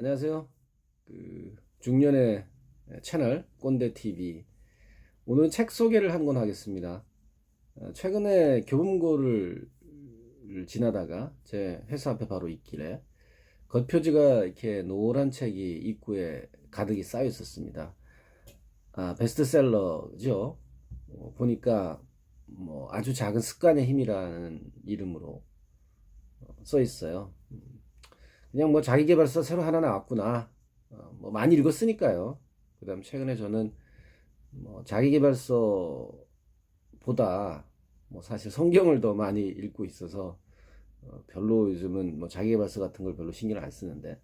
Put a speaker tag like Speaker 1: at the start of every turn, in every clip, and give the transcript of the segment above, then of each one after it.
Speaker 1: 안녕하세요. 중년의 채널 꼰대TV. 오늘은 책 소개를 한 권 하겠습니다. 최근에 교보문고를 지나다가 제 회사 앞에 바로 있길래 겉표지가 이렇게 노란 책이 입구에 가득히 쌓여 있었습니다. 베스트셀러죠. 보니까 뭐 아주 작은 습관의 힘이라는 이름으로 써 있어요. 그냥 뭐 자기계발서 새로 하나 나왔구나. 뭐 많이 읽었으니까요. 그다음 최근에 저는 뭐 자기계발서보다 뭐 사실 성경을 더 많이 읽고 있어서 별로 요즘은 뭐 자기계발서 같은 걸 별로 신경을 안 쓰는데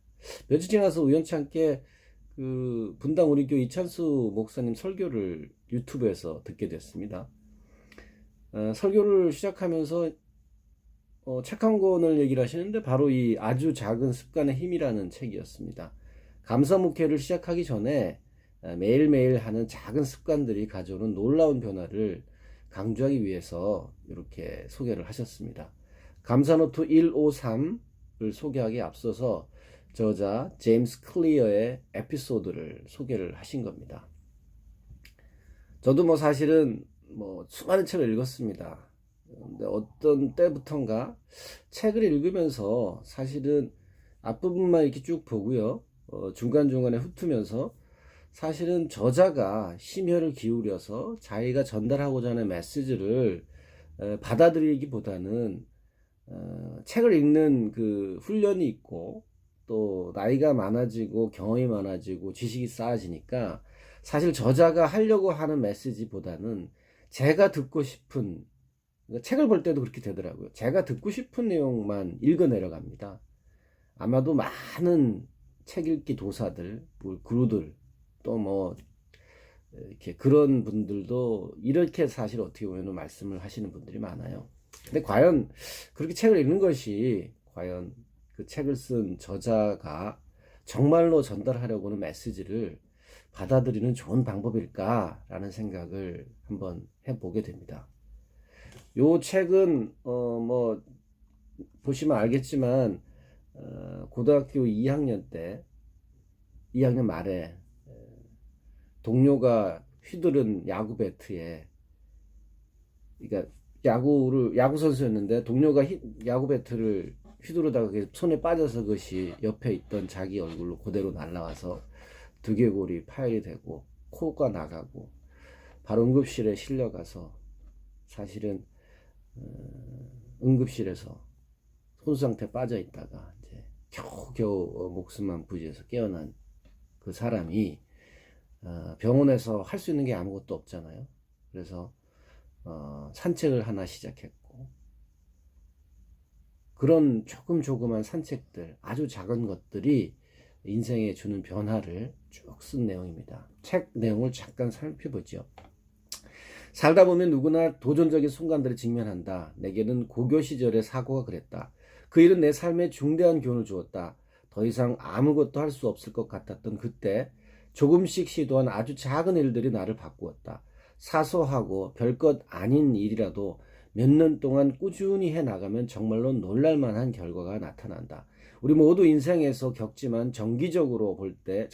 Speaker 1: 며칠 지나서 우연찮게 그 분당 우리교 이찬수 목사님 설교를 유튜브에서 듣게 됐습니다. 설교를 시작하면서 책 한 권을 얘기를 하시는데 바로 이 아주 작은 습관의 힘이라는 책이었습니다. 감사목회를 시작하기 전에 매일매일 하는 작은 습관들이 가져오는 놀라운 변화를 강조하기 위해서 이렇게 소개를 하셨습니다. 감사노트 153을 소개하기에 앞서서 저자 제임스 클리어의 에피소드를 소개를 하신 겁니다. 저도 뭐 사실은 뭐 수많은 책을 읽었습니다. 근데 어떤 때부턴가 책을 읽으면서 사실은 앞부분만 이렇게 쭉 보고요. 중간중간에 훑으면서 사실은 저자가 심혈을 기울여서 자기가 전달하고자 하는 메시지를 받아들이기보다는 책을 읽는 그 훈련이 있고 또 나이가 많아지고 경험이 많아지고 지식이 쌓아지니까 사실 저자가 하려고 하는 메시지보다는 제가 듣고 싶은 책을 볼 때도 그렇게 되더라고요. 제가 듣고 싶은 내용만 읽어 내려갑니다. 아마도 많은 책 읽기 도사들, 구루들, 또 뭐 이렇게 그런 분들도 이렇게 사실 어떻게 보면 말씀을 하시는 분들이 많아요. 근데 과연 그렇게 책을 읽는 것이 과연 그 책을 쓴 저자가 정말로 전달하려고 하는 메시지를 받아들이는 좋은 방법일까라는 생각을 한번 해보게 됩니다. 요 책은 뭐 보시면 알겠지만 고등학교 2학년 때 2학년 말에 동료가 휘두른 야구 배트에 그러니까 야구 선수였는데 동료가 야구 배트를 휘두르다가 손에 빠져서 그것이 옆에 있던 자기 얼굴로 그대로 날아와서 두개골이 파열이 되고 코가 나가고 바로 응급실에 실려가서 사실은 응급실에서 혼수 상태에 빠져 있다가 이제 겨우겨우 목숨만 부지해서 깨어난 그 사람이 병원에서 할 수 있는 게 아무것도 없잖아요. 그래서 산책을 하나 시작했고 그런 조그만 산책들 아주 작은 것들이 인생에 주는 변화를 쭉 쓴 내용입니다. 책 내용을 잠깐 살펴보죠. 살다 보면 누구나 도전적인 순간들을 직면한다. 내게는 고교 시절의 사고가 그랬다. 그 일은 내 삶에 중대한 교훈을 주었다. 더 이상 아무것도 할 수 없을 것 같았던 그때 조금씩 시도한 아주 작은 일들이 나를 바꾸었다. 사소하고 별것 아닌 일이라도 몇 년 동안 꾸준히 해나가면 정말로 놀랄만한 결과가 나타난다. 우리 모두 인생에서 겪지만 장기적으로 볼 때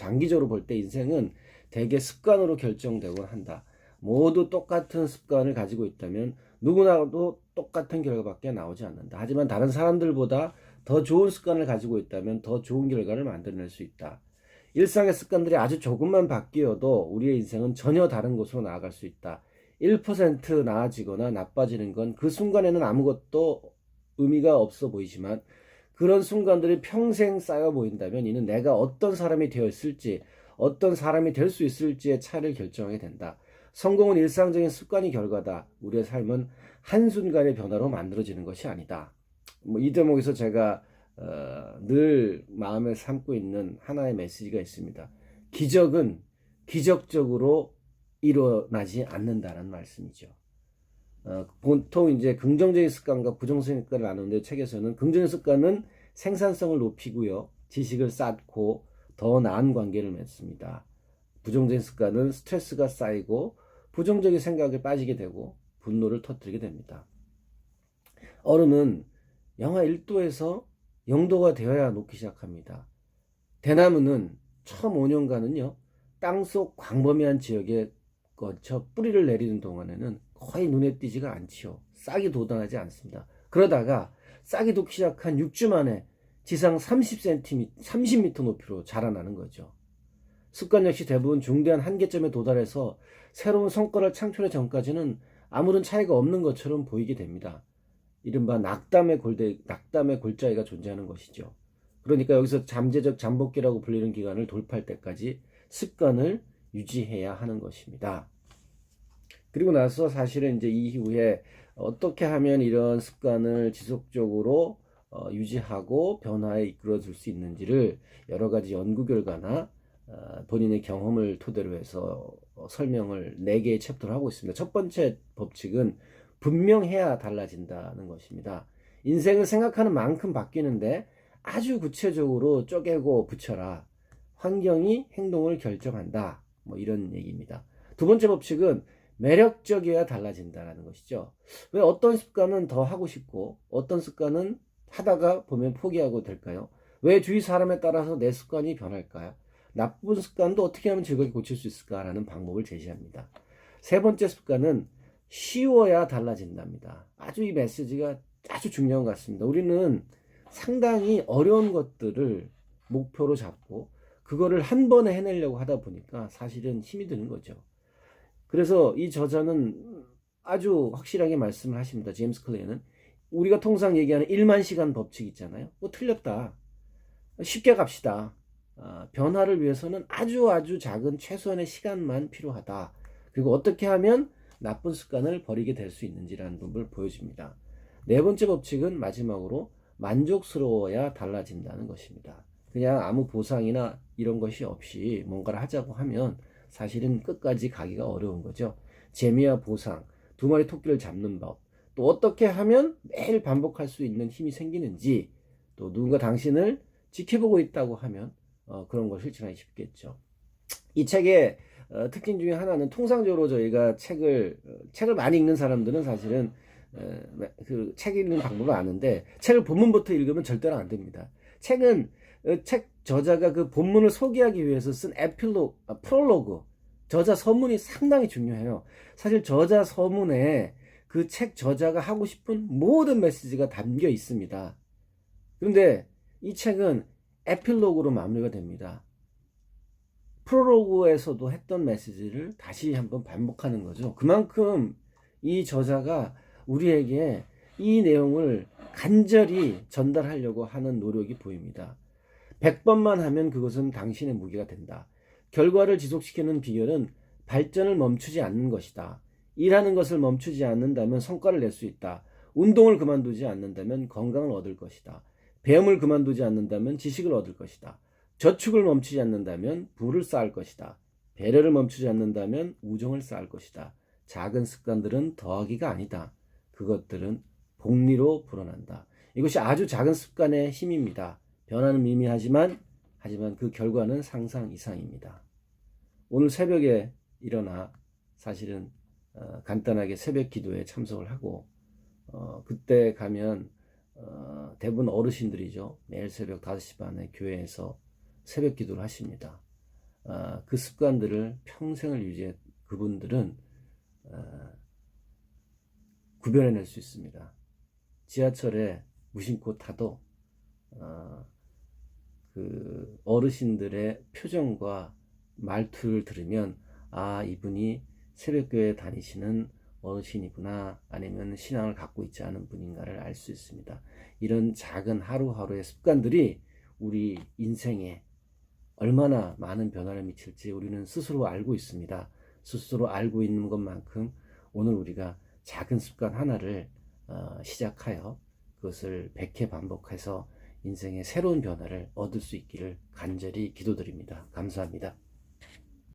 Speaker 1: 인생은 대개 습관으로 결정되곤 한다. 모두 똑같은 습관을 가지고 있다면 누구나도 똑같은 결과밖에 나오지 않는다. 하지만 다른 사람들보다 더 좋은 습관을 가지고 있다면 더 좋은 결과를 만들어낼 수 있다. 일상의 습관들이 아주 조금만 바뀌어도 우리의 인생은 전혀 다른 곳으로 나아갈 수 있다. 1% 나아지거나 나빠지는 건 그 순간에는 아무것도 의미가 없어 보이지만 그런 순간들이 평생 쌓여 보인다면 이는 내가 어떤 사람이 되어 있을지 어떤 사람이 될 수 있을지의 차이를 결정하게 된다. 성공은 일상적인 습관이 결과다. 우리의 삶은 한순간의 변화로 만들어지는 것이 아니다. 뭐 이 대목에서 제가 늘 마음에 삼고 있는 하나의 메시지가 있습니다. 기적은 기적적으로 일어나지 않는다는 말씀이죠. 보통 이제 긍정적인 습관과 부정적인 습관을 나누는데 책에서는 긍정적인 습관은 생산성을 높이고요. 지식을 쌓고 더 나은 관계를 맺습니다. 부정적인 습관은 스트레스가 쌓이고 부정적인 생각에 빠지게 되고 분노를 터뜨리게 됩니다. 얼음은 영하 1도에서 0도가 되어야 녹기 시작합니다. 대나무는 처음 5년간은요, 땅속 광범위한 지역에 거쳐 뿌리를 내리는 동안에는 거의 눈에 띄지가 않지요. 싹이 돋아나지 않습니다. 그러다가 싹이 돋기 시작한 6주 만에 지상 30cm, 30m 높이로 자라나는 거죠. 습관 역시 대부분 중대한 한계점에 도달해서 새로운 성과를 창출하기 전까지는 아무런 차이가 없는 것처럼 보이게 됩니다. 이른바 낙담의 골짜기가 존재하는 것이죠. 그러니까 여기서 잠재적 잠복기라고 불리는 기간을 돌파할 때까지 습관을 유지해야 하는 것입니다. 그리고 나서 사실은 이제 이후에 어떻게 하면 이런 습관을 지속적으로 유지하고 변화에 이끌어 줄 수 있는지를 여러 가지 연구 결과나 본인의 경험을 토대로 해서 설명을 4개의 챕터를 하고 있습니다. 첫 번째 법칙은 분명해야 달라진다는 것입니다. 인생을 생각하는 만큼 바뀌는데 아주 구체적으로 쪼개고 붙여라. 환경이 행동을 결정한다. 뭐 이런 얘기입니다. 두 번째 법칙은 매력적이어야 달라진다는 것이죠. 왜 어떤 습관은 더 하고 싶고 어떤 습관은 하다가 보면 포기하고 될까요? 왜 주위 사람에 따라서 내 습관이 변할까요? 나쁜 습관도 어떻게 하면 즐겁게 고칠 수 있을까라는 방법을 제시합니다. 세 번째 습관은 쉬워야 달라진답니다. 아주 이 메시지가 아주 중요한 것 같습니다. 우리는 상당히 어려운 것들을 목표로 잡고 그거를 한 번에 해내려고 하다 보니까 사실은 힘이 드는 거죠. 그래서 이 저자는 아주 확실하게 말씀을 하십니다. 제임스 클레어는 우리가 통상 얘기하는 1만 시간 법칙 있잖아요. 틀렸다. 쉽게 갑시다. 변화를 위해서는 아주 작은 최소한의 시간만 필요하다. 그리고 어떻게 하면 나쁜 습관을 버리게 될 수 있는지라는 부분을 보여줍니다. 네 번째 법칙은 마지막으로 만족스러워야 달라진다는 것입니다. 그냥 아무 보상이나 이런 것이 없이 뭔가를 하자고 하면 사실은 끝까지 가기가 어려운 거죠. 재미와 보상, 두 마리 토끼를 잡는 법, 또 어떻게 하면 매일 반복할 수 있는 힘이 생기는지, 또 누군가 당신을 지켜보고 있다고 하면 그런 걸 실천하기 쉽겠죠. 이 책의 특징 중에 하나는 통상적으로 저희가 책을 많이 읽는 사람들은 사실은 그 책 읽는 방법을 아는데 책을 본문부터 읽으면 절대로 안 됩니다. 책은 책 저자가 그 본문을 소개하기 위해서 쓴 프롤로그, 저자 서문이 상당히 중요해요. 사실 저자 서문에 그 책 저자가 하고 싶은 모든 메시지가 담겨 있습니다. 그런데 이 책은 에필로그로 마무리가 됩니다. 프롤로그에서도 했던 메시지를 다시 한번 반복하는 거죠. 그만큼 이 저자가 우리에게 이 내용을 간절히 전달하려고 하는 노력이 보입니다. 100번만 하면 그것은 당신의 무기가 된다. 결과를 지속시키는 비결은 발전을 멈추지 않는 것이다. 일하는 것을 멈추지 않는다면 성과를 낼 수 있다. 운동을 그만두지 않는다면 건강을 얻을 것이다. 배움을 그만두지 않는다면 지식을 얻을 것이다. 저축을 멈추지 않는다면 부를 쌓을 것이다. 배려를 멈추지 않는다면 우정을 쌓을 것이다. 작은 습관들은 더하기가 아니다. 그것들은 복리로 불어난다. 이것이 아주 작은 습관의 힘입니다. 변화는 미미하지만 그 결과는 상상 이상입니다. 오늘 새벽에 일어나 사실은 간단하게 새벽 기도에 참석을 하고 그때 가면 대부분 어르신들이죠. 매일 새벽 5시 반에 교회에서 새벽 기도를 하십니다. 그 습관들을 평생을 유지해 그분들은 구별해낼 수 있습니다. 지하철에 무심코 타도 그 어르신들의 표정과 말투를 들으면 이분이 새벽교회 다니시는 어르신이구나, 아니면 신앙을 갖고 있지 않은 분인가를 알 수 있습니다. 이런 작은 하루하루의 습관들이 우리 인생에 얼마나 많은 변화를 미칠지 우리는 스스로 알고 있습니다. 스스로 알고 있는 것만큼 오늘 우리가 작은 습관 하나를 시작하여 그것을 100회 반복해서 인생의 새로운 변화를 얻을 수 있기를 간절히 기도드립니다. 감사합니다.